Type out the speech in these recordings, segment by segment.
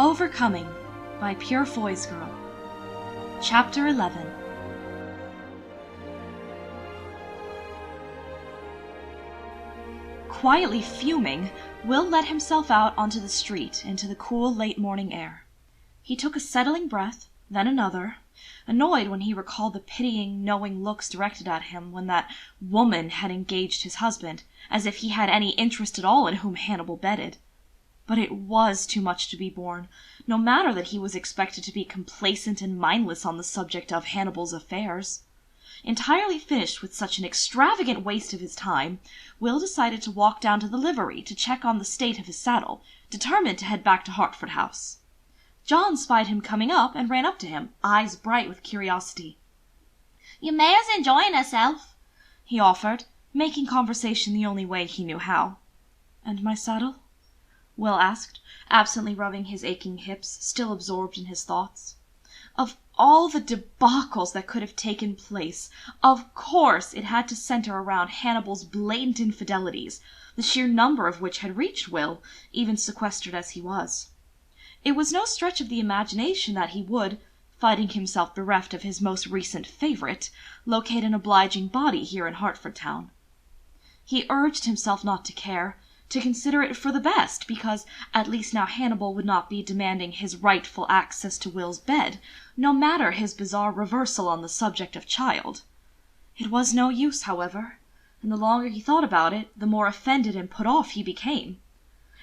Overcoming by Pure Foy's Girl. Chapter 11. Quietly fuming, Will let himself out onto the street into the cool late morning air. He took a settling breath, then another, annoyed when he recalled the pitying, knowing looks directed at him when that woman had engaged his husband, as if he had any interest at all in whom Hannibal bedded. But it was too much to be borne, no matter that he was expected to be complacent and mindless on the subject of Hannibal's affairs. Entirely finished with such an extravagant waste of his time, Will decided to walk down to the livery to check on the state of his saddle, determined to head back to Hertford House. John spied him coming up and ran up to him, eyes bright with curiosity. "Your mare's enjoying herself," he offered, making conversation the only way he knew how. "And my saddle?" Will asked, absently rubbing his aching hips, still absorbed in his thoughts. Of all the debacles that could have taken place, of course it had to center around Hannibal's blatant infidelities, the sheer number of which had reached Will, even sequestered as he was. It was no stretch of the imagination that he would, finding himself bereft of his most recent favorite, locate an obliging body here in Hertford Town. He urged himself not to care, to consider it for the best, because at least now Hannibal would not be demanding his rightful access to Will's bed, no matter his bizarre reversal on the subject of child. It was no use, however, and the longer he thought about it, the more offended and put off he became.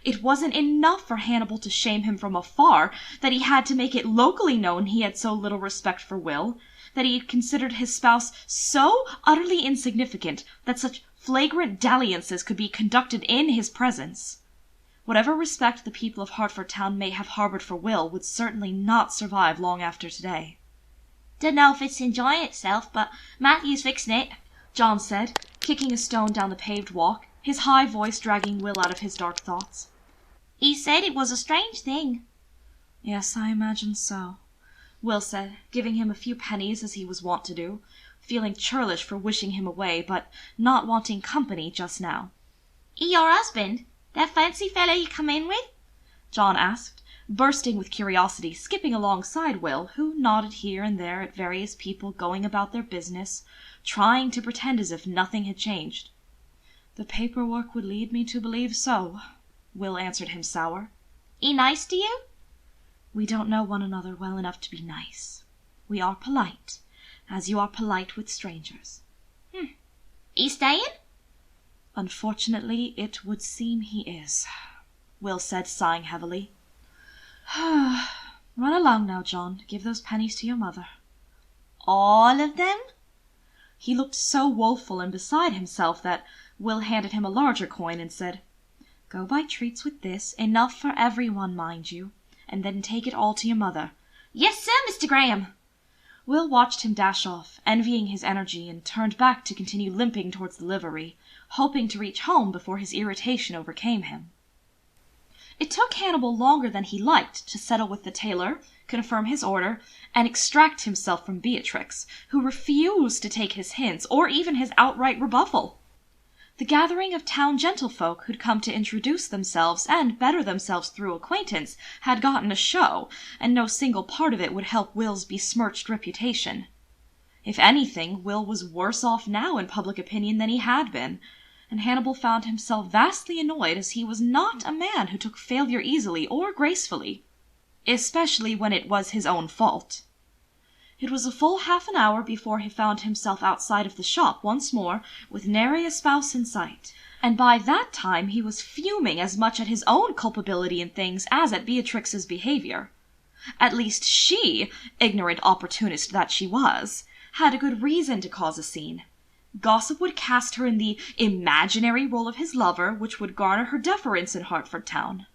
It wasn't enough for Hannibal to shame him from afar, that he had to make it locally known he had so little respect for Will, that he had considered his spouse so utterly insignificant that such flagrant dalliances could be conducted in his presence. Whatever respect the people of Hertford Town may have harbored for Will would certainly not survive long after today. "Dunno if it's enjoying itself, but Matthew's fixing it," John said, kicking a stone down the paved walk, his high voice dragging Will out of his dark thoughts. "He said it was a strange thing." "Yes, I imagine so," Will said, giving him a few pennies as he was wont to do, feeling churlish for wishing him away, but not wanting company just now. "He your husband? That fancy fellow you come in with?" John asked, bursting with curiosity, skipping alongside Will, who nodded here and there at various people going about their business, trying to pretend as if nothing had changed. "The paperwork would lead me to believe so," Will answered him sour. "He nice to you?" "We don't know one another well enough to be nice. We are polite, as you are polite with strangers." "He staying?" "Unfortunately, it would seem he is," Will said, sighing heavily. "Run along now, John. Give those pennies to your mother." "All of them?" He looked so woeful and beside himself that Will handed him a larger coin and said, "Go buy treats with this, enough for everyone, mind you, and then take it all to your mother." "Yes, sir, Mr. Graham." Will watched him dash off, envying his energy, and turned back to continue limping towards the livery, hoping to reach home before his irritation overcame him. It took Hannibal longer than he liked to settle with the tailor, confirm his order, and extract himself from Beatrix, who refused to take his hints or even his outright rebuffal. The gathering of town gentlefolk who'd come to introduce themselves and better themselves through acquaintance had gotten a show, and no single part of it would help Will's besmirched reputation. If anything, Will was worse off now in public opinion than he had been, and Hannibal found himself vastly annoyed, as he was not a man who took failure easily or gracefully, especially when it was his own fault. It was a full half an hour before he found himself outside of the shop once more, with nary a spouse in sight, and by that time he was fuming as much at his own culpability in things as at Beatrix's behaviour. At least she, ignorant opportunist that she was, had a good reason to cause a scene. Gossip would cast her in the imaginary role of his lover, which would garner her deference in Hertford Town.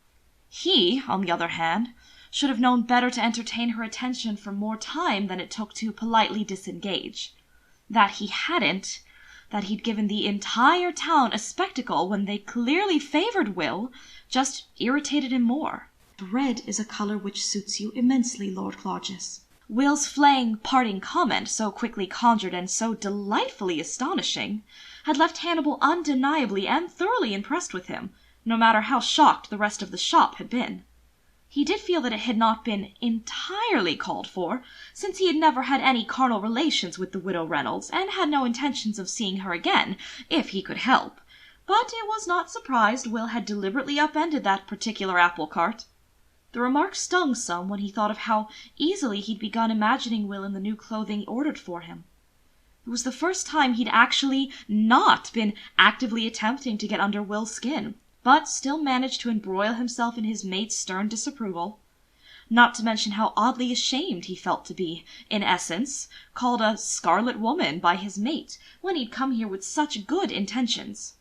He, on the other hand, should have known better to entertain her attention for more time than it took to politely disengage. That he hadn't, that he'd given the entire town a spectacle when they clearly favoured Will, just irritated him more. "Red is a colour which suits you immensely, Lord Clarges." Will's flaying parting comment, so quickly conjured and so delightfully astonishing, had left Hannibal undeniably and thoroughly impressed with him, no matter how shocked the rest of the shop had been. He did feel that it had not been entirely called for, since he had never had any carnal relations with the widow Reynolds, and had no intentions of seeing her again, if he could help. But it was not surprised Will had deliberately upended that particular apple cart. The remark stung some when he thought of how easily he'd begun imagining Will in the new clothing ordered for him. It was the first time he'd actually not been actively attempting to get under Will's skin, but still managed to embroil himself in his mate's stern disapproval. Not to mention how oddly ashamed he felt to be, in essence, called a scarlet woman by his mate, when he'd come here with such good intentions.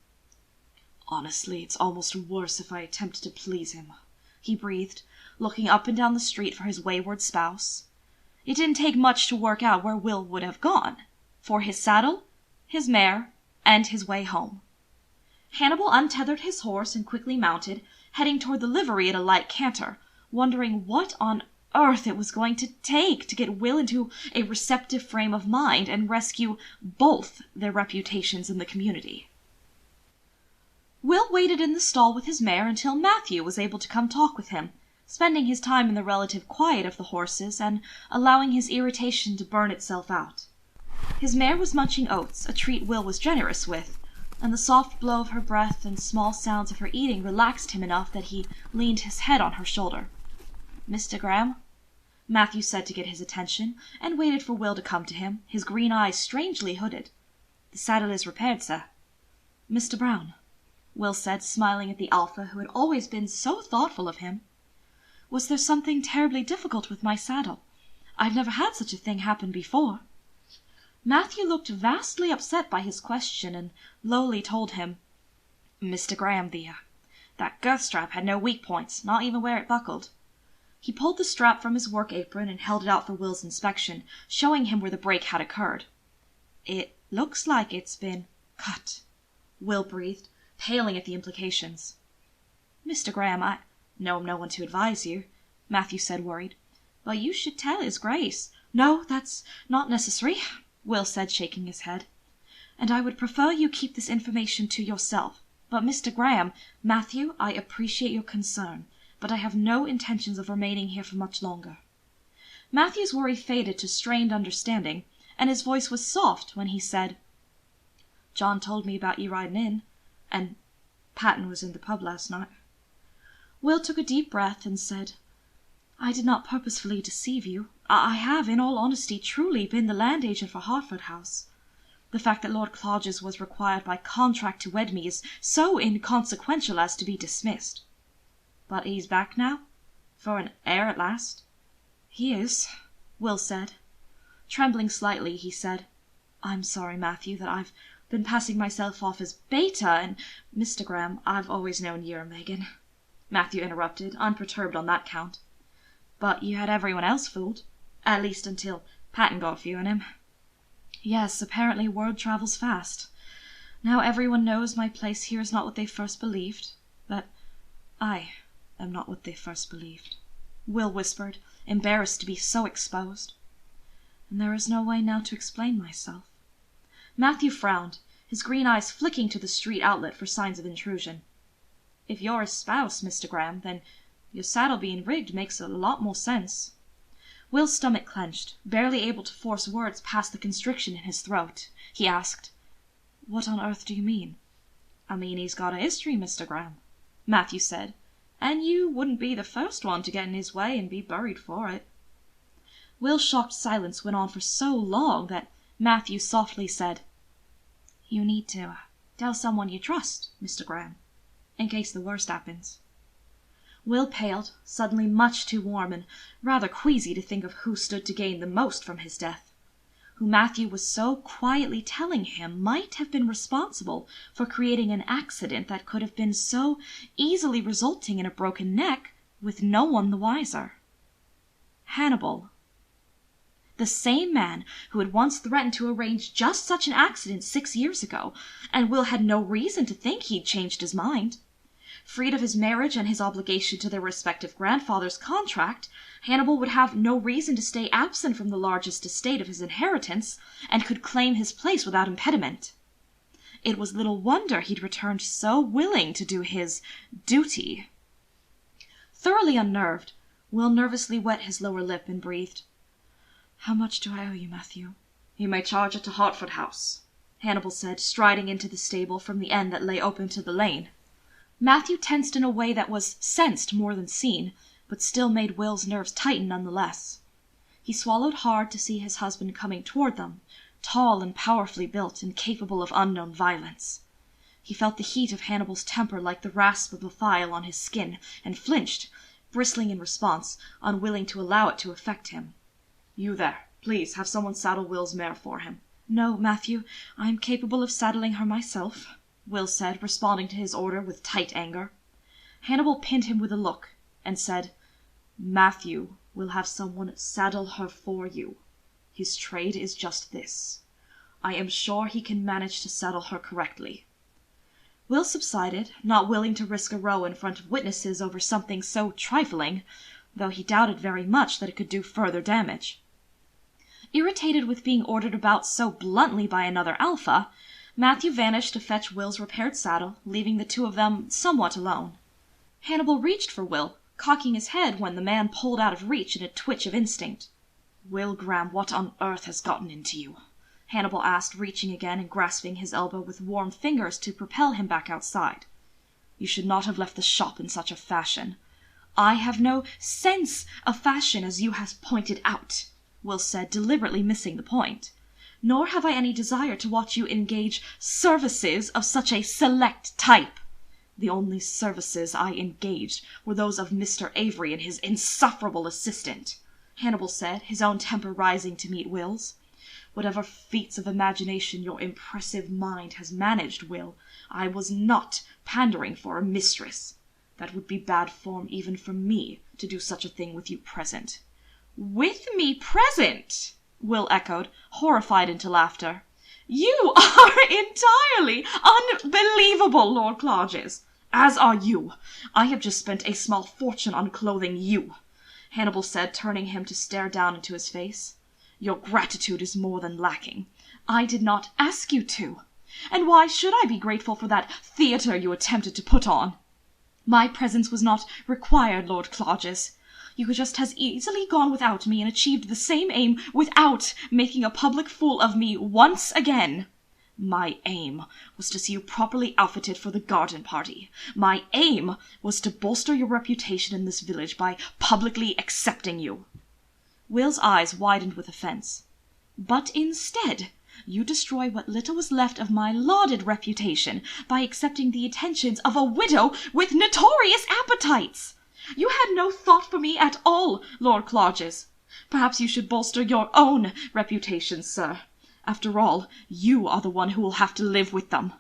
"Honestly, it's almost worse if I attempt to please him," he breathed, looking up and down the street for his wayward spouse. It didn't take much to work out where Will would have gone. For his saddle, his mare, and his way home. Hannibal untethered his horse and quickly mounted, heading toward the livery at a light canter, wondering what on earth it was going to take to get Will into a receptive frame of mind and rescue both their reputations in the community. Will waited in the stall with his mare until Matthew was able to come talk with him, spending his time in the relative quiet of the horses and allowing his irritation to burn itself out. His mare was munching oats, a treat Will was generous with, and the soft blow of her breath and small sounds of her eating relaxed him enough that he leaned his head on her shoulder. "Mr. Graham?" Matthew said to get his attention, and waited for Will to come to him, his green eyes strangely hooded. "The saddle is repaired, sir." "Mr. Brown," Will said, smiling at the Alpha who had always been so thoughtful of him. "Was there something terribly difficult with my saddle? I've never had such a thing happen before." Matthew looked vastly upset by his question, and lowly told him, "Mr. Graham, that girth strap had no weak points, not even where it buckled." He pulled the strap from his work apron and held it out for Will's inspection, showing him where the break had occurred. "It looks like it's been cut," Will breathed, paling at the implications. "Mr. Graham, I know I'm no one to advise you," Matthew said, worried, "but you should tell his grace." "No, that's not necessary," Will said, shaking his head. "And I would prefer you keep this information to yourself. But Mr. Graham, Matthew, I appreciate your concern, but I have no intentions of remaining here for much longer." Matthew's worry faded to strained understanding, and his voice was soft when he said, "John told me about you riding in, and Patton was in the pub last night." Will took a deep breath and said, "I did not purposefully deceive you. I have, in all honesty, truly been the land agent for Hertford House. The fact that Lord Clarges was required by contract to wed me is so inconsequential as to be dismissed." "But he's back now? For an heir at last?" "He is," Will said. Trembling slightly, he said, "I'm sorry, Matthew, that I've been passing myself off as Beta, and Mr. Graham, I've always known you're Megan." Matthew interrupted, unperturbed on that count. "But you had everyone else fooled. At least until Patton got a few in him." "Yes, apparently word travels fast. Now everyone knows my place here is not what they first believed. But I am not what they first believed," Will whispered, embarrassed to be so exposed. "And there is no way now to explain myself." Matthew frowned, his green eyes flicking to the street outlet for signs of intrusion. "If you're his spouse, Mr. Graham, then your saddle being rigged makes a lot more sense." Will's stomach clenched, barely able to force words past the constriction in his throat. He asked, "What on earth do you mean?" "I mean he's got a history, Mr. Graham," Matthew said, "and you wouldn't be the first one to get in his way and be buried for it." Will's shocked silence went on for so long that Matthew softly said, "You need to tell someone you trust, Mr. Graham, in case the worst happens." Will paled, suddenly much too warm and rather queasy to think of who stood to gain the most from his death, who Matthew was so quietly telling him might have been responsible for creating an accident that could have been so easily resulting in a broken neck, with no one the wiser. Hannibal. The same man who had once threatened to arrange just such an accident 6 years ago, and Will had no reason to think he'd changed his mind. Freed of his marriage and his obligation to their respective grandfather's contract, Hannibal would have no reason to stay absent from the largest estate of his inheritance, and could claim his place without impediment. It was little wonder he'd returned so willing to do his duty. Thoroughly unnerved, Will nervously wet his lower lip and breathed. "How much do I owe you, Matthew?" "You may charge it to Hertford House," Hannibal said, striding into the stable from the end that lay open to the lane. Matthew tensed in a way that was sensed more than seen, but still made Will's nerves tighten nonetheless. He swallowed hard to see his husband coming toward them, tall and powerfully built and capable of unknown violence. He felt the heat of Hannibal's temper like the rasp of a file on his skin, and flinched, bristling in response, unwilling to allow it to affect him. "You there, please have someone saddle Will's mare for him." "No, Matthew, I am capable of saddling her myself," Will said, responding to his order with tight anger. Hannibal pinned him with a look, and said, "Matthew will have someone saddle her for you. His trade is just this. I am sure he can manage to saddle her correctly." Will subsided, not willing to risk a row in front of witnesses over something so trifling, though he doubted very much that it could do further damage. Irritated with being ordered about so bluntly by another alpha, Matthew vanished to fetch Will's repaired saddle, leaving the two of them somewhat alone. Hannibal reached for Will, cocking his head when the man pulled out of reach in a twitch of instinct. "Will Graham, what on earth has gotten into you?" Hannibal asked, reaching again and grasping his elbow with warm fingers to propel him back outside. "You should not have left the shop in such a fashion." "I have no sense of fashion, as you have pointed out," Will said, deliberately missing the point. "Nor have I any desire to watch you engage services of such a select type." "The only services I engaged were those of Mr. Avery and his insufferable assistant," Hannibal said, his own temper rising to meet Will's. "Whatever feats of imagination your impressive mind has managed, Will, I was not pandering for a mistress. That would be bad form even for me, to do such a thing with you present." "With me present?" Will echoed, horrified into laughter. "You are entirely unbelievable, Lord Clarges." "As are you. I have just spent a small fortune on clothing you," Hannibal said, turning him to stare down into his face. "Your gratitude is more than lacking." "I did not ask you to. And why should I be grateful for that theatre you attempted to put on? My presence was not required, Lord Clarges. You could just as easily gone without me and achieved the same aim without making a public fool of me once again." "My aim was to see you properly outfitted for the garden party. My aim was to bolster your reputation in this village by publicly accepting you." Will's eyes widened with offense. "But instead, you destroy what little was left of my lauded reputation by accepting the attentions of a widow with notorious appetites. You had no thought for me at all, Lord Clarges. Perhaps you should bolster your own reputation, sir. After all, you are the one who will have to live with them."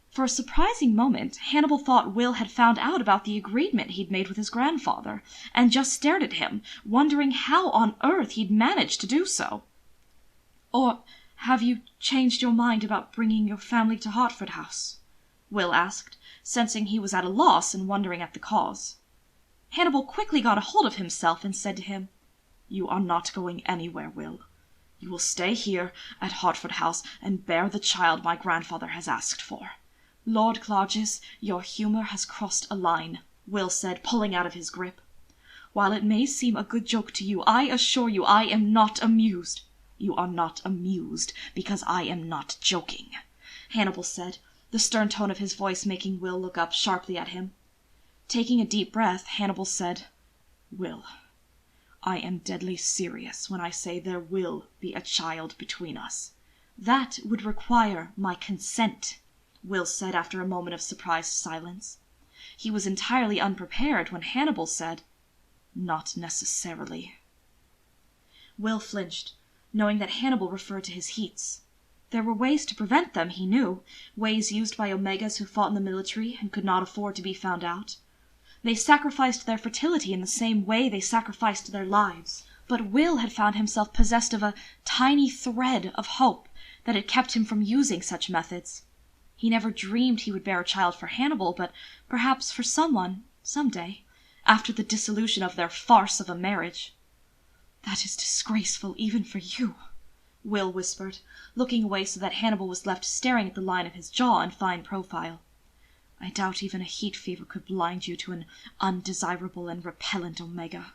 For a surprising moment, Hannibal thought Will had found out about the agreement he'd made with his grandfather, and just stared at him, wondering how on earth he'd managed to do so. "Or have you changed your mind about bringing your family to Hertford House?" Will asked, sensing he was at a loss and wondering at the cause. Hannibal quickly got a hold of himself and said to him, "You are not going anywhere, Will. You will stay here at Hertford House and bear the child my grandfather has asked for." "Lord Clarges, your humour has crossed a line," Will said, pulling out of his grip. "While it may seem a good joke to you, I assure you I am not amused." "You are not amused because I am not joking," Hannibal said, the stern tone of his voice making Will look up sharply at him. Taking a deep breath, Hannibal said, "Will, I am deadly serious when I say there will be a child between us." "That would require my consent," Will said after a moment of surprised silence. He was entirely unprepared when Hannibal said, "Not necessarily." Will flinched, knowing that Hannibal referred to his heats. There were ways to prevent them, he knew, ways used by Omegas who fought in the military and could not afford to be found out. They sacrificed their fertility in the same way they sacrificed their lives. But Will had found himself possessed of a tiny thread of hope that had kept him from using such methods. He never dreamed he would bear a child for Hannibal, but perhaps for someone, some day, after the dissolution of their farce of a marriage. "That is disgraceful even for you," Will whispered, looking away so that Hannibal was left staring at the line of his jaw and fine profile. "I doubt even a heat fever could blind you to an undesirable and repellent Omega."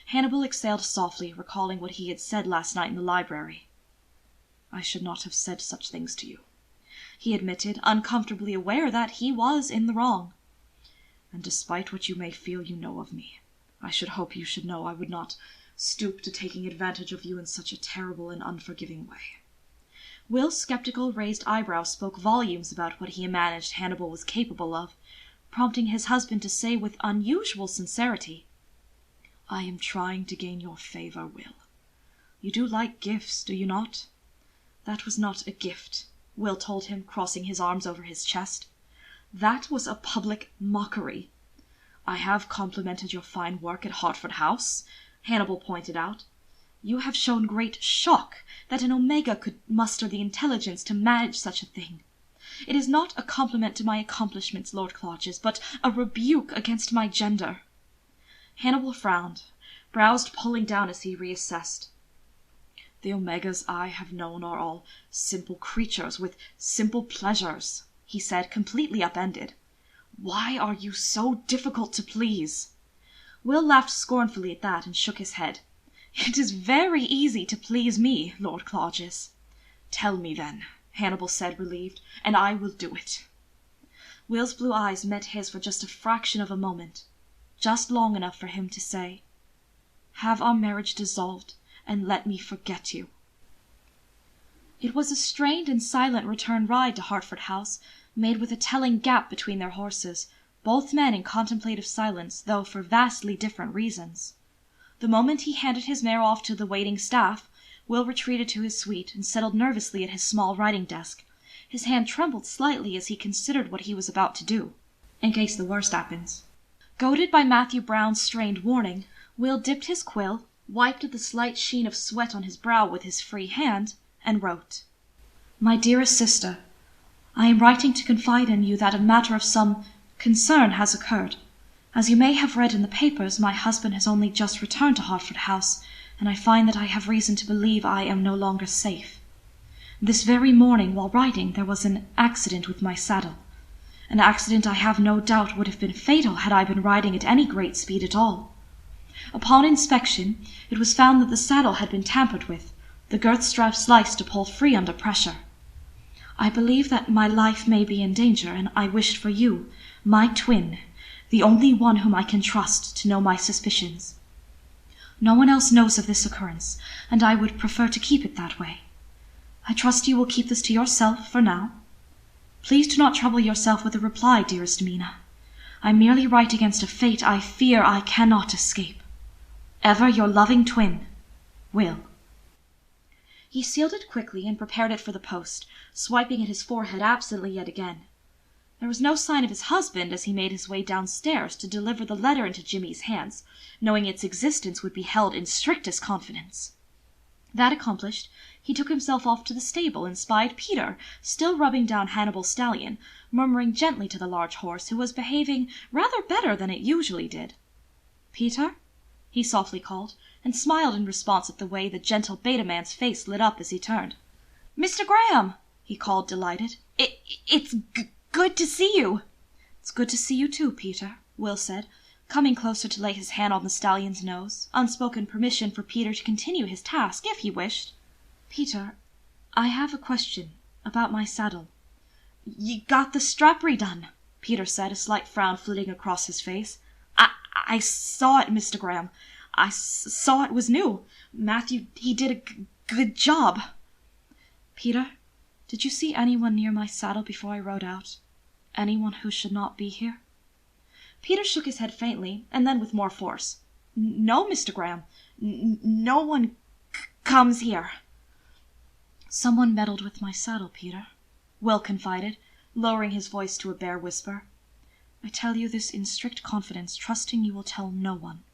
Hannibal exhaled softly, recalling what he had said last night in the library. "I should not have said such things to you," he admitted, uncomfortably aware that he was in the wrong. "And despite what you may feel you know of me, I should hope you should know I would not stoop to taking advantage of you in such a terrible and unforgiving way." Will's skeptical raised eyebrows spoke volumes about what he imagined Hannibal was capable of, prompting his husband to say with unusual sincerity, "I am trying to gain your favor, Will. You do like gifts, do you not?" "That was not a gift," Will told him, crossing his arms over his chest. "That was a public mockery." "I have complimented your fine work at Hertford House," Hannibal pointed out. "You have shown great shock that an Omega could muster the intelligence to manage such a thing. It is not a compliment to my accomplishments, Lord Clarges, but a rebuke against my gender." Hannibal frowned, brows pulling down as he reassessed. "The Omegas I have known are all simple creatures with simple pleasures," he said, completely upended. "Why are you so difficult to please?" Will laughed scornfully at that and shook his head. "It is very easy to please me, Lord Clarges." "Tell me then," Hannibal said, relieved, "and I will do it." Will's blue eyes met his for just a fraction of a moment, just long enough for him to say, "Have our marriage dissolved, and let me forget you." It was a strained and silent return ride to Hertford House, made with a telling gap between their horses, both men in contemplative silence, though for vastly different reasons. The moment he handed his mare off to the waiting staff, Will retreated to his suite and settled nervously at his small writing desk. His hand trembled slightly as he considered what he was about to do, in case the worst happens. Goaded by Matthew Brown's strained warning, Will dipped his quill, wiped the slight sheen of sweat on his brow with his free hand, and wrote, "My dearest sister, I am writing to confide in you that a matter of some concern has occurred. As you may have read in the papers, my husband has only just returned to Hertford House, and I find that I have reason to believe I am no longer safe. This very morning, while riding, there was an accident with my saddle. An accident I have no doubt would have been fatal had I been riding at any great speed at all. Upon inspection, it was found that the saddle had been tampered with, the girth strap sliced to pull free under pressure. I believe that my life may be in danger, and I wished for you, my twin, the only one whom I can trust, to know my suspicions. No one else knows of this occurrence, and I would prefer to keep it that way. I trust you will keep this to yourself for now. Please do not trouble yourself with a reply, dearest Mina. I merely write against a fate I fear I cannot escape. Ever your loving twin, Will." He sealed it quickly and prepared it for the post, swiping at his forehead absently yet again. There was no sign of his husband as he made his way downstairs to deliver the letter into Jimmy's hands, knowing its existence would be held in strictest confidence. That accomplished, he took himself off to the stable and spied Peter, still rubbing down Hannibal's stallion, murmuring gently to the large horse, who was behaving rather better than it usually did. "Peter?" he softly called, and smiled in response at the way the gentle beta-man's face lit up as he turned. "Mr. Graham!" he called, delighted. It's good to see you." "It's good to see you too, Peter," Will said, coming closer to lay his hand on the stallion's nose, unspoken permission for Peter to continue his task if he wished. "Peter, I have a question about my saddle." "Ye got the strap redone," Peter said, a slight frown flitting across his face. I saw it, Mr. Graham. I saw it was new. Matthew, he did a good job." "Peter, did you see anyone near my saddle before I rode out? Anyone who should not be here?" Peter shook his head faintly, and then with more force. "No, Mr. Graham. No one comes here." "Someone meddled with my saddle, Peter," Will confided, lowering his voice to a bare whisper. "I tell you this in strict confidence, trusting you will tell no one.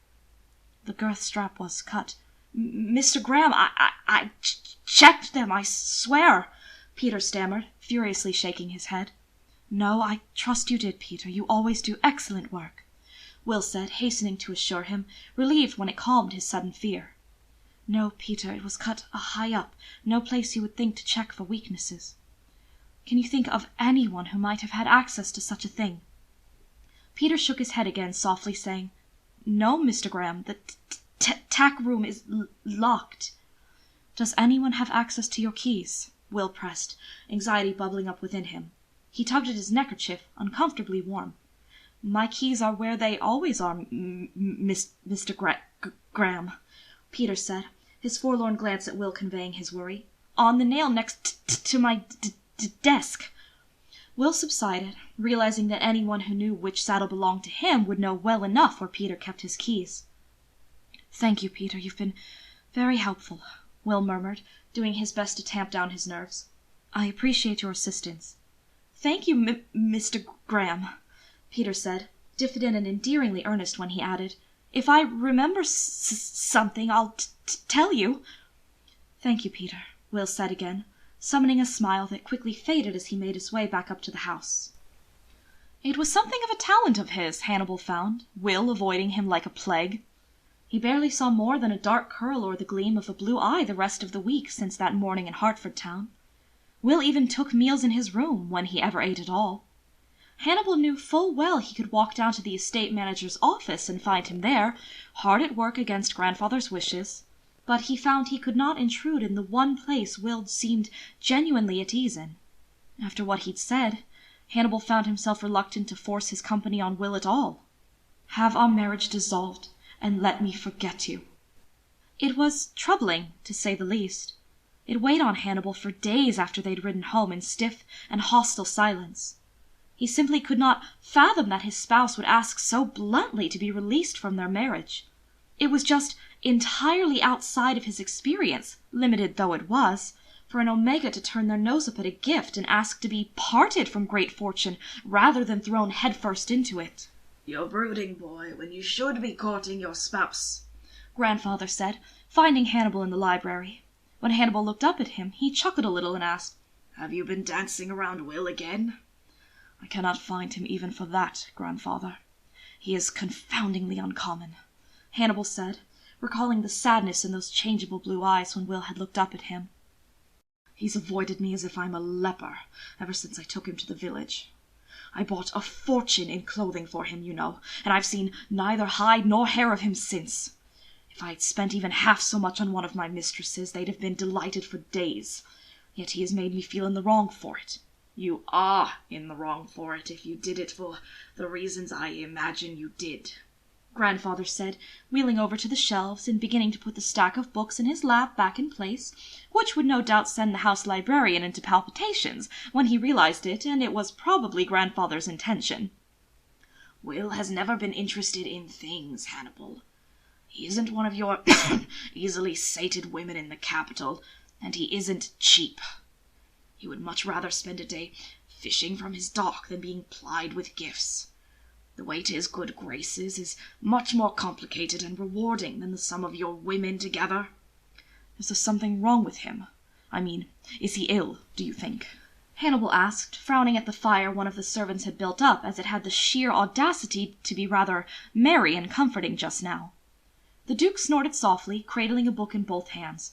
The girth strap was cut." "Mr. Graham, I checked them, I swear," Peter stammered, furiously shaking his head. "No, I trust you did, Peter. You always do excellent work," Will said, hastening to assure him, relieved when it calmed his sudden fear. "No, Peter, it was cut high up, no place you would think to check for weaknesses. Can you think of anyone who might have had access to such a thing?" Peter shook his head again, softly saying, "No, Mr. Graham, the tack room is locked." "Does anyone have access to your keys?" Will pressed, anxiety bubbling up within him. He tugged at his neckerchief, uncomfortably warm. "My keys are where they always are, Mr. Graham," Peter said, his forlorn glance at Will conveying his worry. "On the nail next to my desk." Will subsided, realizing that anyone who knew which saddle belonged to him would know well enough where Peter kept his keys. "Thank you, Peter. You've been very helpful," Will murmured, doing his best to tamp down his nerves. "I appreciate your assistance." "Thank you, Mr. Graham," Peter said, diffident and endearingly earnest when he added, "If I remember something, I'll tell you." "Thank you, Peter," Will said again, summoning a smile that quickly faded as he made his way back up to the house. It was something of a talent of his, Hannibal found, Will avoiding him like a plague. He barely saw more than a dark curl or the gleam of a blue eye the rest of the week since that morning in Hertford Town. Will even took meals in his room, when he ever ate at all. Hannibal knew full well he could walk down to the estate manager's office and find him there, hard at work against grandfather's wishes, but he found he could not intrude in the one place Will seemed genuinely at ease in. After what he'd said, Hannibal found himself reluctant to force his company on Will at all. "Have our marriage dissolved, and let me forget you." It was troubling, to say the least. It weighed on Hannibal for days after they'd ridden home in stiff and hostile silence. He simply could not fathom that his spouse would ask so bluntly to be released from their marriage. It was just entirely outside of his experience, limited though it was, for an Omega to turn their nose up at a gift and ask to be parted from great fortune rather than thrown headfirst into it. "You're brooding, boy, when you should be courting your spouse," Grandfather said, finding Hannibal in the library. When Hannibal looked up at him, he chuckled a little and asked, "Have you been dancing around Will again?" "I cannot find him even for that, Grandfather. He is confoundingly uncommon," Hannibal said, recalling the sadness in those changeable blue eyes when Will had looked up at him. "He's avoided me as if I'm a leper, ever since I took him to the village. I bought a fortune in clothing for him, you know, and I've seen neither hide nor hair of him since. If I had spent even half so much on one of my mistresses, they'd have been delighted for days. Yet he has made me feel in the wrong for it." "You are in the wrong for it if you did it for the reasons I imagine you did," Grandfather said, wheeling over to the shelves and beginning to put the stack of books in his lap back in place, which would no doubt send the house librarian into palpitations when he realized it, and it was probably Grandfather's intention. "Will has never been interested in things, Hannibal. He isn't one of your easily sated women in the capital, and he isn't cheap. He would much rather spend a day fishing from his dock than being plied with gifts. The way to his good graces is much more complicated and rewarding than the sum of your women together." "Is there something wrong with him? I mean, is he ill, do you think?" Hannibal asked, frowning at the fire one of the servants had built up, as it had the sheer audacity to be rather merry and comforting just now. The Duke snorted softly, cradling a book in both hands.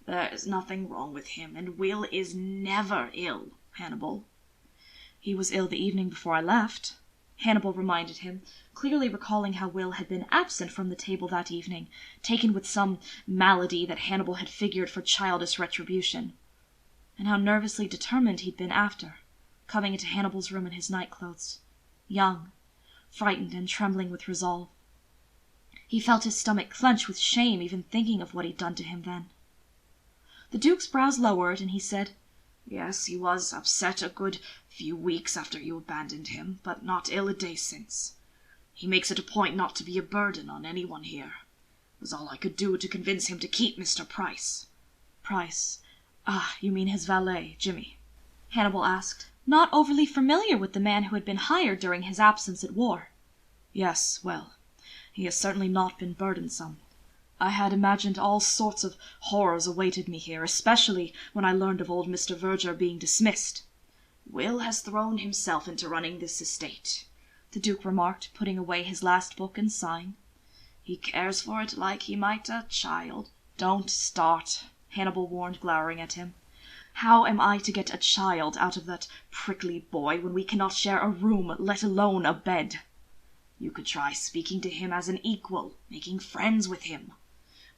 "There's nothing wrong with him, and Will is never ill, Hannibal." "He was ill the evening before I left," Hannibal reminded him, clearly recalling how Will had been absent from the table that evening, taken with some malady that Hannibal had figured for childish retribution, and how nervously determined he'd been after, coming into Hannibal's room in his nightclothes, young, frightened and trembling with resolve. He felt his stomach clench with shame even thinking of what he'd done to him then. The Duke's brows lowered, and he said, "Yes, he was upset a good few weeks after you abandoned him, but not ill a day since. He makes it a point not to be a burden on anyone here. It was all I could do to convince him to keep Mr. Price." "Price? Ah, you mean his valet, Jimmy?" Hannibal asked, not overly familiar with the man who had been hired during his absence at war. "Yes, well, he has certainly not been burdensome. I had imagined all sorts of horrors awaited me here, especially when I learned of old Mr. Verger being dismissed." "Will has thrown himself into running this estate," the Duke remarked, putting away his last book and sighing. "He cares for it like he might a child." "Don't start," Hannibal warned, glowering at him. "How am I to get a child out of that prickly boy when we cannot share a room, let alone a bed?" "You could try speaking to him as an equal, making friends with him."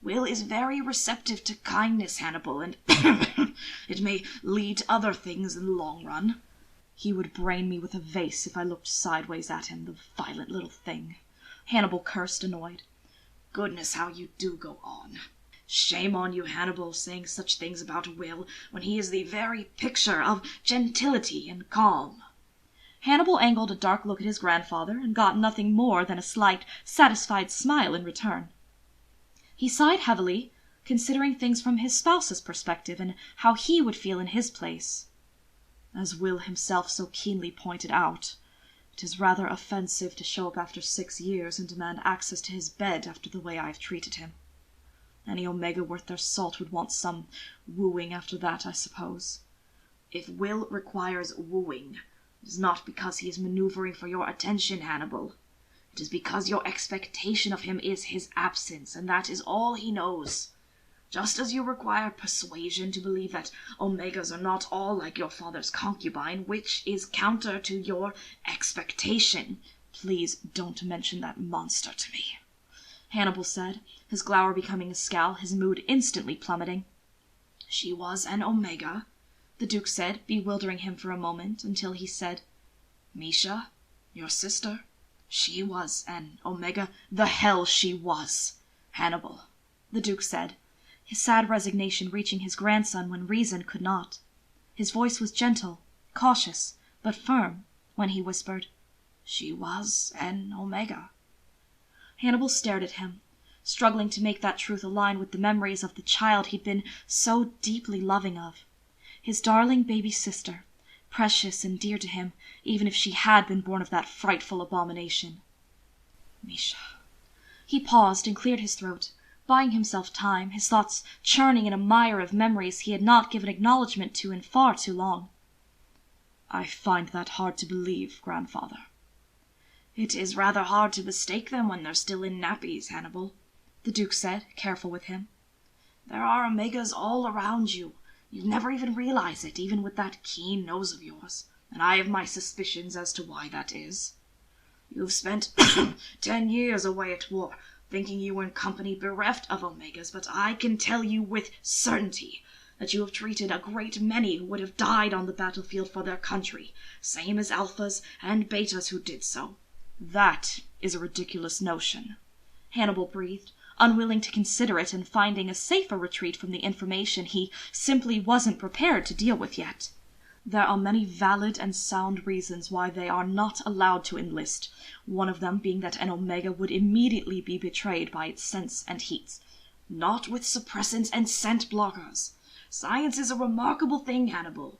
Will is very receptive to kindness, Hannibal, and it may lead to other things in the long run." He would brain me with a vase if I looked sideways at him, the violent little thing. Hannibal cursed, annoyed. "Goodness, how you do go on. Shame on you, Hannibal, saying such things about Will, when he is the very picture of gentility and calm." Hannibal angled a dark look at his grandfather, and got nothing more than a slight, satisfied smile in return. He sighed heavily, considering things from his spouse's perspective, and how he would feel in his place. As Will himself so keenly pointed out, it is rather offensive to show up after 6 years and demand access to his bed after the way I have treated him. Any Omega worth their salt would want some wooing after that, I suppose. If Will requires wooing, it is not because he is maneuvering for your attention, Hannibal. It is because your expectation of him is his absence, and that is all he knows. Just as you require persuasion to believe that Omegas are not all like your father's concubine, which is counter to your expectation. "Please don't mention that monster to me," Hannibal said, his glower becoming a scowl, his mood instantly plummeting. "She was an Omega," the Duke said, bewildering him for a moment, until he said, "Misha, your sister, she was an Omega." "The hell she was, Hannibal," the Duke said, his sad resignation reaching his grandson when reason could not. His voice was gentle, cautious, but firm, when he whispered, "She was an Omega." Hannibal stared at him, struggling to make that truth align with the memories of the child he'd been so deeply loving of. His darling baby sister, precious and dear to him, even if she had been born of that frightful abomination. "Misha." He paused and cleared his throat, buying himself time, his thoughts churning in a mire of memories he had not given acknowledgment to in far too long. "I find that hard to believe, grandfather." "It is rather hard to mistake them when they're still in nappies, Hannibal," the Duke said, careful with him. "There are Omegas all around you. You'd never even realize it, even with that keen nose of yours, and I have my suspicions as to why that is. You've spent 10 years away at war, thinking you were in company bereft of Omegas, but I can tell you with certainty that you have treated a great many who would have died on the battlefield for their country, same as Alphas and Betas who did so." "That is a ridiculous notion," Hannibal breathed, unwilling to consider it and finding a safer retreat from the information he simply wasn't prepared to deal with yet. "There are many valid and sound reasons why they are not allowed to enlist, one of them being that an Omega would immediately be betrayed by its scents and heats." "Not with suppressants and scent blockers. Science is a remarkable thing, Hannibal.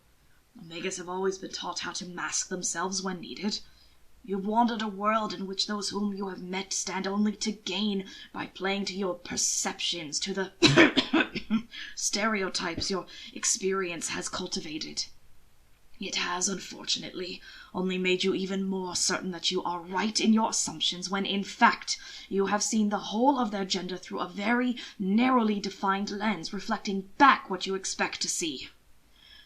Omegas have always been taught how to mask themselves when needed. You've wandered a world in which those whom you have met stand only to gain by playing to your perceptions, to the stereotypes your experience has cultivated. It has, unfortunately, only made you even more certain that you are right in your assumptions, when in fact you have seen the whole of their gender through a very narrowly defined lens, reflecting back what you expect to see."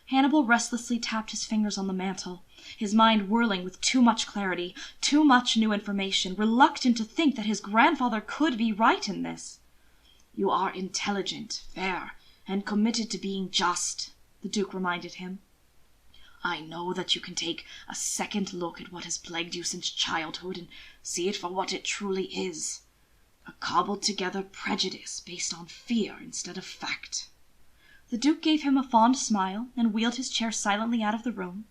Hannibal restlessly tapped his fingers on the mantel, his mind whirling with too much clarity, too much new information, reluctant to think that his grandfather could be right in this. "You are intelligent, fair, and committed to being just," the Duke reminded him. "I know that you can take a second look at what has plagued you since childhood and see it for what it truly is, a cobbled-together prejudice based on fear instead of fact." The Duke gave him a fond smile and wheeled his chair silently out of the room,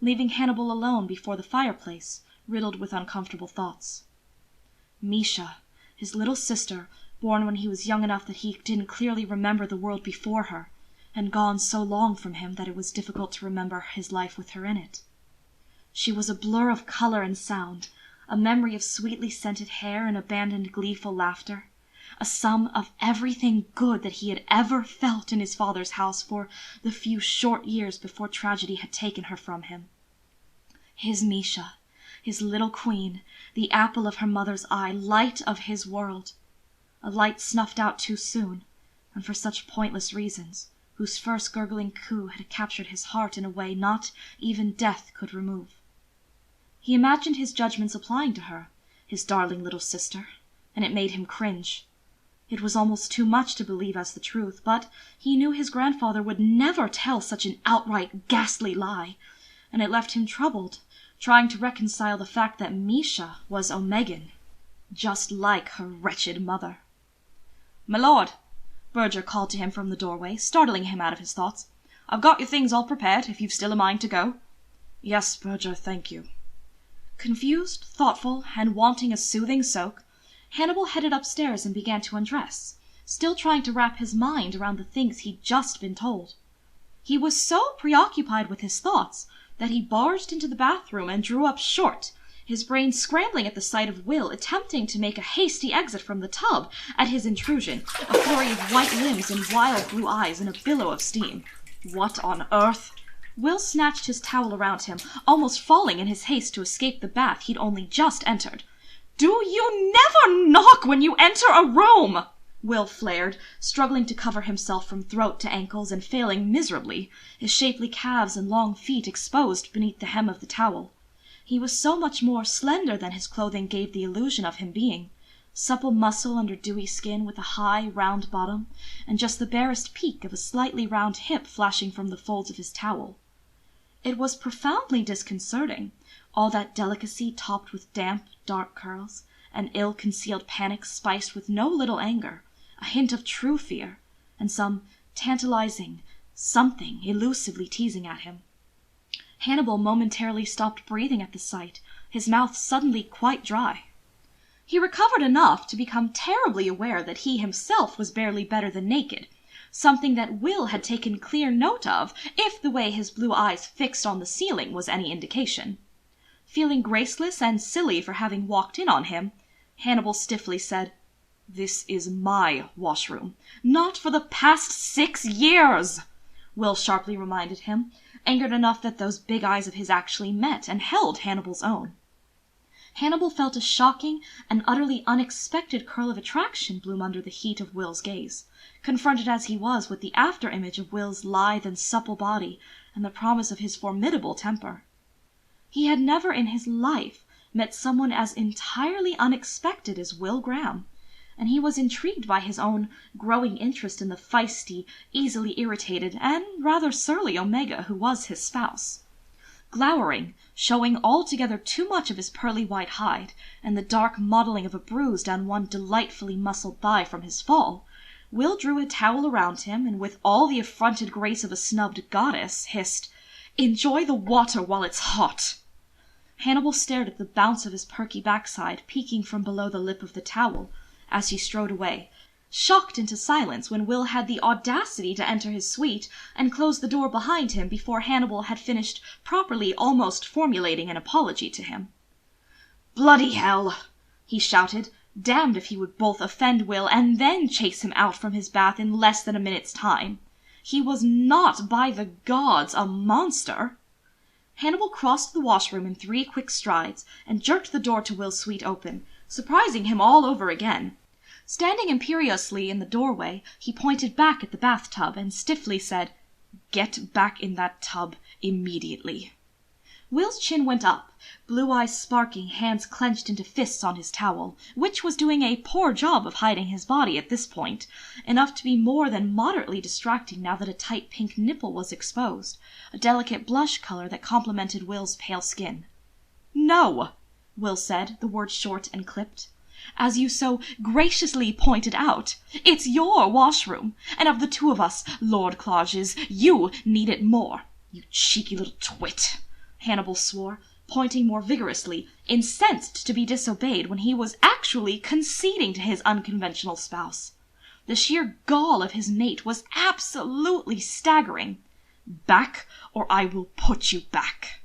leaving Hannibal alone before the fireplace, riddled with uncomfortable thoughts. Misha, his little sister, born when he was young enough that he didn't clearly remember the world before her, and gone so long from him that it was difficult to remember his life with her in it. She was a blur of color and sound, a memory of sweetly scented hair and abandoned gleeful laughter, a sum of everything good that he had ever felt in his father's house for the few short years before tragedy had taken her from him. His Misha, his little queen, the apple of her mother's eye, light of his world, a light snuffed out too soon, and for such pointless reasons, whose first gurgling coo had captured his heart in a way not even death could remove. He imagined his judgments applying to her, his darling little sister, and it made him cringe. It was almost too much to believe as the truth, but he knew his grandfather would never tell such an outright ghastly lie, and it left him troubled, trying to reconcile the fact that Misha was Omegan, just like her wretched mother. "My lord," Berger called to him from the doorway, startling him out of his thoughts. "I've got your things all prepared, if you've still a mind to go." "Yes, Berger, thank you." Confused, thoughtful, and wanting a soothing soak, Hannibal headed upstairs and began to undress, still trying to wrap his mind around the things he'd just been told. He was so preoccupied with his thoughts that he barged into the bathroom and drew up short, his brain scrambling at the sight of Will attempting to make a hasty exit from the tub at his intrusion, a flurry of white limbs and wild blue eyes and a billow of steam. What on earth? Will snatched his towel around him, almost falling in his haste to escape the bath he'd only just entered. "Do you never knock when you enter a room?" Will flared, struggling to cover himself from throat to ankles and failing miserably, his shapely calves and long feet exposed beneath the hem of the towel. He was so much more slender than his clothing gave the illusion of him being. Supple muscle under dewy skin with a high, round bottom, and just the barest peak of a slightly round hip flashing from the folds of his towel. It was profoundly disconcerting, all that delicacy topped with damp, dark curls, an ill-concealed panic spiced with no little anger, a hint of true fear, and some tantalizing something elusively teasing at him. Hannibal momentarily stopped breathing at the sight, his mouth suddenly quite dry. He recovered enough to become terribly aware that he himself was barely better than naked, something that Will had taken clear note of, if the way his blue eyes fixed on the ceiling was any indication. Feeling graceless and silly for having walked in on him, Hannibal stiffly said, "This is my washroom." "Not for the past 6 years!" Will sharply reminded him, angered enough that those big eyes of his actually met and held Hannibal's own. Hannibal felt a shocking and utterly unexpected curl of attraction bloom under the heat of Will's gaze, confronted as he was with the after-image of Will's lithe and supple body and the promise of his formidable temper. He had never in his life met someone as entirely unexpected as Will Graham, and he was intrigued by his own growing interest in the feisty, easily irritated, and rather surly Omega who was his spouse. Glowering, showing altogether too much of his pearly white hide, and the dark mottling of a bruise down one delightfully muscled thigh from his fall, Will drew a towel around him, and with all the affronted grace of a snubbed goddess, hissed, "Enjoy the water while it's hot!" Hannibal stared at the bounce of his perky backside peeking from below the lip of the towel, as he strode away, shocked into silence when Will had the audacity to enter his suite and close the door behind him before Hannibal had finished properly almost formulating an apology to him. "Bloody hell!" he shouted, damned if he would both offend Will and then chase him out from his bath in less than a minute's time. He was not, by the gods, a monster. Hannibal crossed the washroom in 3 quick strides and jerked the door to Will's suite open, surprising him all over again. Standing imperiously in the doorway, he pointed back at the bathtub and stiffly said, "Get back in that tub immediately." Will's chin went up, blue eyes sparking, hands clenched into fists on his towel, which was doing a poor job of hiding his body at this point, enough to be more than moderately distracting now that a tight pink nipple was exposed, a delicate blush color that complemented Will's pale skin. "No," Will said, the word short and clipped. "As you so graciously pointed out, it's your washroom, and of the 2 of us, Lord Clarges, you need it more. You cheeky little twit," Hannibal swore, pointing more vigorously, incensed to be disobeyed when he was actually conceding to his unconventional spouse. The sheer gall of his mate was absolutely staggering. "Back, or I will put you back."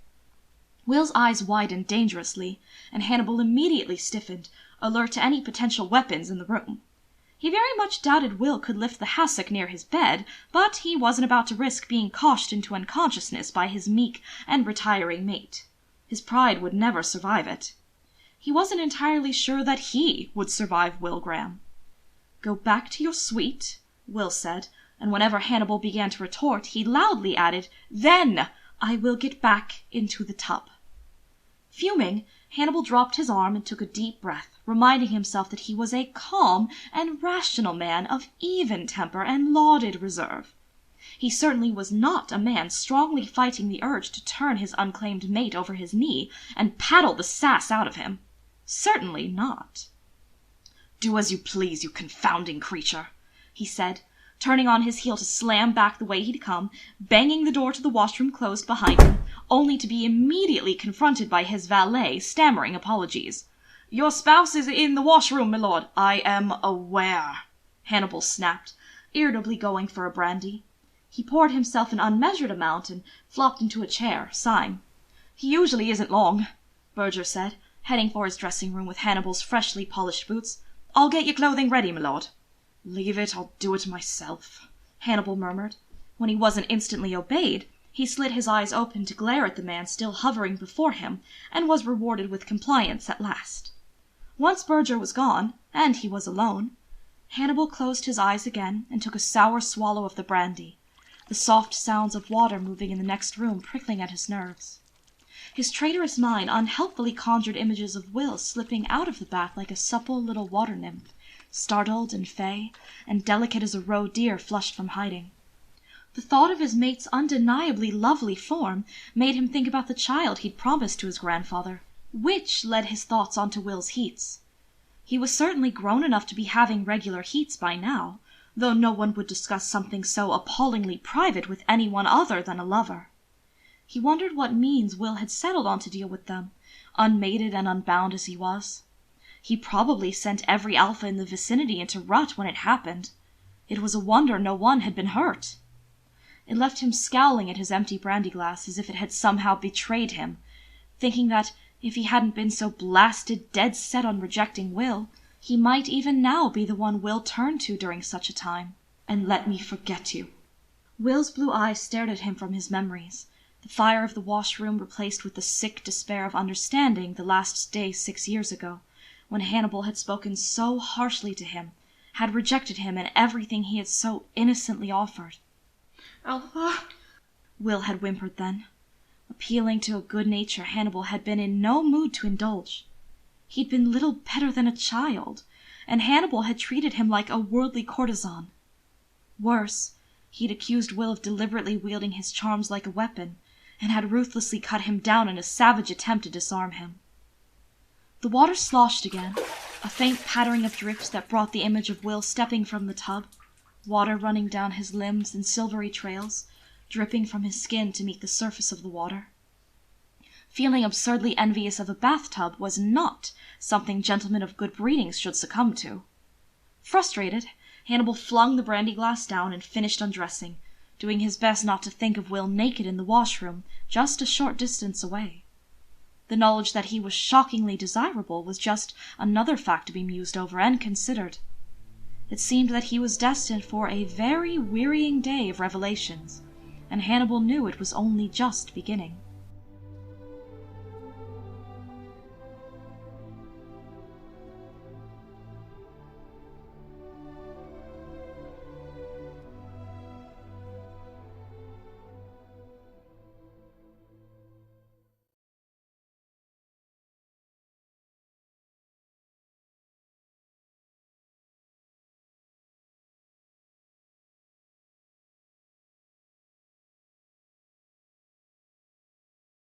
Will's eyes widened dangerously, and Hannibal immediately stiffened, alert to any potential weapons in the room. He very much doubted Will could lift the hassock near his bed, but he wasn't about to risk being coshed into unconsciousness by his meek and retiring mate. His pride would never survive it. He wasn't entirely sure that he would survive Will Graham. "Go back to your suite," Will said, and whenever Hannibal began to retort, he loudly added, "Then I will get back into the tub." Fuming, Hannibal dropped his arm and took a deep breath. reminding himself that he was a calm and rational man of even temper and lauded reserve. He certainly was not a man strongly fighting the urge to turn his unclaimed mate over his knee and paddle the sass out of him. Certainly not. "Do as you please, you confounding creature," he said, turning on his heel to slam back the way he'd come, banging the door to the washroom closed behind him, only to be immediately confronted by his valet, stammering apologies. "Your spouse is in the washroom, my lord." "I am aware," Hannibal snapped, irritably going for a brandy. He poured himself an unmeasured amount and flopped into a chair, sighing. "He usually isn't long," Berger said, heading for his dressing room with Hannibal's freshly polished boots. "I'll get your clothing ready, my lord." "Leave it, I'll do it myself," Hannibal murmured. When he wasn't instantly obeyed, he slid his eyes open to glare at the man still hovering before him, and was rewarded with compliance at last. Once Berger was gone, and he was alone, Hannibal closed his eyes again and took a sour swallow of the brandy, the soft sounds of water moving in the next room prickling at his nerves. His traitorous mind unhelpfully conjured images of Will slipping out of the bath like a supple little water nymph, startled and fey, and delicate as a roe deer flushed from hiding. The thought of his mate's undeniably lovely form made him think about the child he'd promised to his grandfather, which led his thoughts onto Will's heats. He was certainly grown enough to be having regular heats by now, though no one would discuss something so appallingly private with anyone other than a lover. He wondered what means Will had settled on to deal with them, unmated and unbound as he was. He probably sent every alpha in the vicinity into rut when it happened. It was a wonder no one had been hurt. It left him scowling at his empty brandy glass as if it had somehow betrayed him, thinking that if he hadn't been so blasted dead set on rejecting Will, he might even now be the one Will turned to during such a time. "And let me forget you." Will's blue eyes stared at him from his memories, the fire of the washroom replaced with the sick despair of understanding the last day 6 years ago, when Hannibal had spoken so harshly to him, had rejected him and everything he had so innocently offered. "Alpha," Will had whimpered then, appealing to a good nature Hannibal had been in no mood to indulge. He'd been little better than a child, and Hannibal had treated him like a worldly courtesan. Worse, he'd accused Will of deliberately wielding his charms like a weapon, and had ruthlessly cut him down in a savage attempt to disarm him. The water sloshed again, a faint pattering of drips that brought the image of Will stepping from the tub, water running down his limbs in silvery trails, dripping from his skin to meet the surface of the water. Feeling absurdly envious of a bathtub was not something gentlemen of good breeding should succumb to. Frustrated, Hannibal flung the brandy glass down and finished undressing, doing his best not to think of Will naked in the washroom just a short distance away. The knowledge that he was shockingly desirable was just another fact to be mused over and considered. It seemed that he was destined for a very wearying day of revelations, and Hannibal knew it was only just beginning.